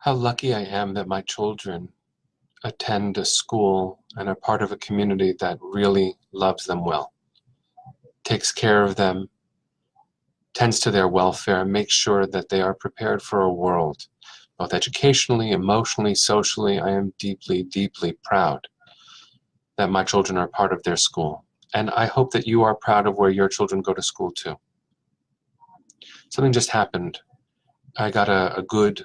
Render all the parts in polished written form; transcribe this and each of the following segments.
How lucky I am that my children attend a school and are part of a community that really loves them well, takes care of them, tends to their welfare, and makes sure that they are prepared for a world, both educationally, emotionally, socially. I am deeply, deeply proud that my children are part of their school. And I hope that you are proud of where your children go to school too. Something just happened. I got a good,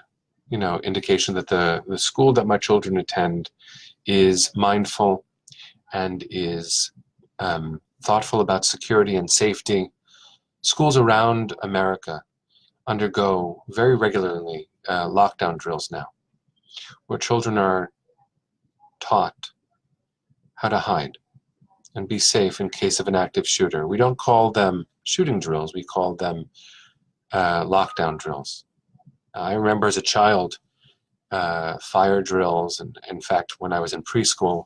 indication that the school that my children attend is mindful and is thoughtful about security and safety. Schools around America undergo very regularly lockdown drills now, where children are taught how to hide and be safe in case of an active shooter. We don't call them shooting drills, we call them lockdown drills. I remember as a child, fire drills, and in fact, when I was in preschool,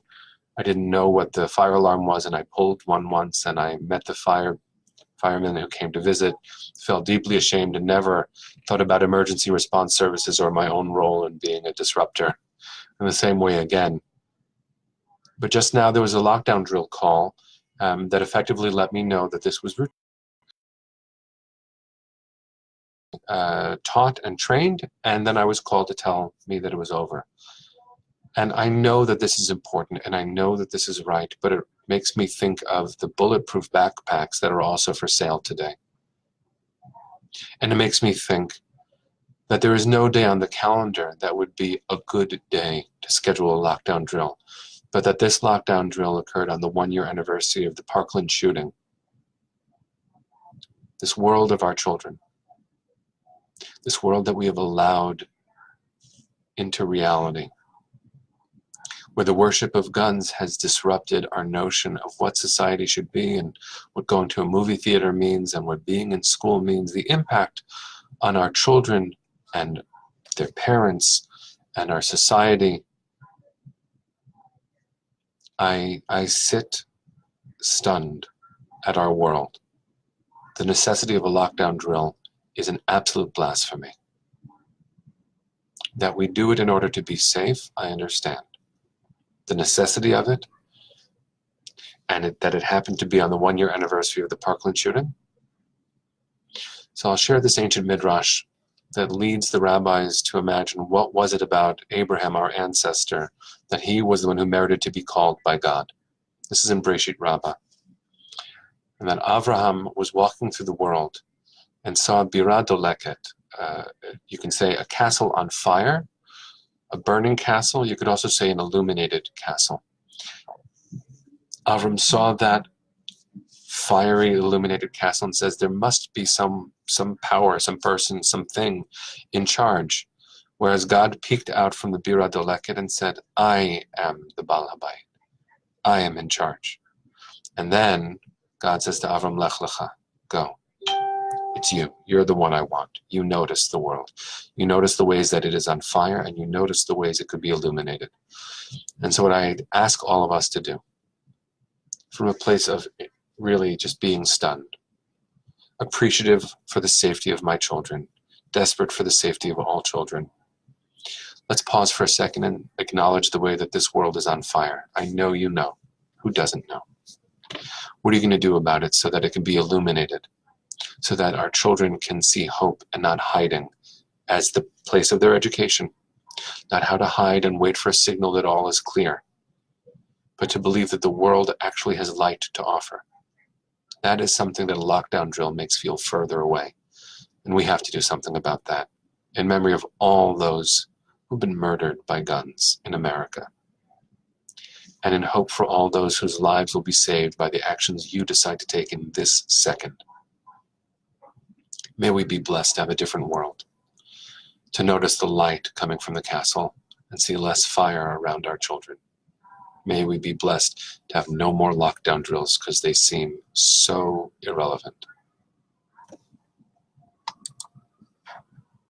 I didn't know what the fire alarm was, and I pulled one once, and I met the fireman who came to visit, felt deeply ashamed, and never thought about emergency response services or my own role in being a disruptor in the same way again. But just now there was a lockdown drill call that effectively let me know that this was taught and trained, and then I was called to tell me that it was over. And I know that this is important, and I know that this is right, but it makes me think of the bulletproof backpacks that are also for sale today. And it makes me think that there is no day on the calendar that would be a good day to schedule a lockdown drill, but that this lockdown drill occurred on the 1-year anniversary of the Parkland shooting. This world of our children, this world that we have allowed into reality, where the worship of guns has disrupted our notion of what society should be and what going to a movie theater means and what being in school means, the impact on our children and their parents and our society. I sit stunned at our world. The necessity of a lockdown drill is an absolute blasphemy. That we do it in order to be safe, I understand. The necessity of it, and that it happened to be on the 1-year anniversary of the Parkland shooting. So I'll share this ancient midrash that leads the rabbis to imagine what was it about Abraham, our ancestor, that he was the one who merited to be called by God. This is in Breshit Rabbah. And that Avraham was walking through the world and saw Bira Doleket, you can say a castle on fire, a burning castle. You could also say an illuminated castle. Avram saw that fiery, illuminated castle and says there must be some power, some person, something in charge. Whereas God peeked out from the Bira Doleket and said, I am the Baal Habayit. I am in charge. And then God says to Avram, Lech Lecha, go. It's you. You're the one I want. You notice the world. You notice the ways that it is on fire, and you notice the ways it could be illuminated. And so what I ask all of us to do, from a place of really just being stunned, appreciative for the safety of my children, desperate for the safety of all children, let's pause for a second and acknowledge the way that this world is on fire. I know you know. Who doesn't know? What are you going to do about it so that it can be illuminated? So that our children can see hope and not hiding as the place of their education. Not how to hide and wait for a signal that all is clear, but to believe that the world actually has light to offer. That is something that a lockdown drill makes feel further away. And we have to do something about that in memory of all those who've been murdered by guns in America. And in hope for all those whose lives will be saved by the actions you decide to take in this second. May we be blessed to have a different world, to notice the light coming from the castle and see less fire around our children. May we be blessed to have no more lockdown drills because they seem so irrelevant.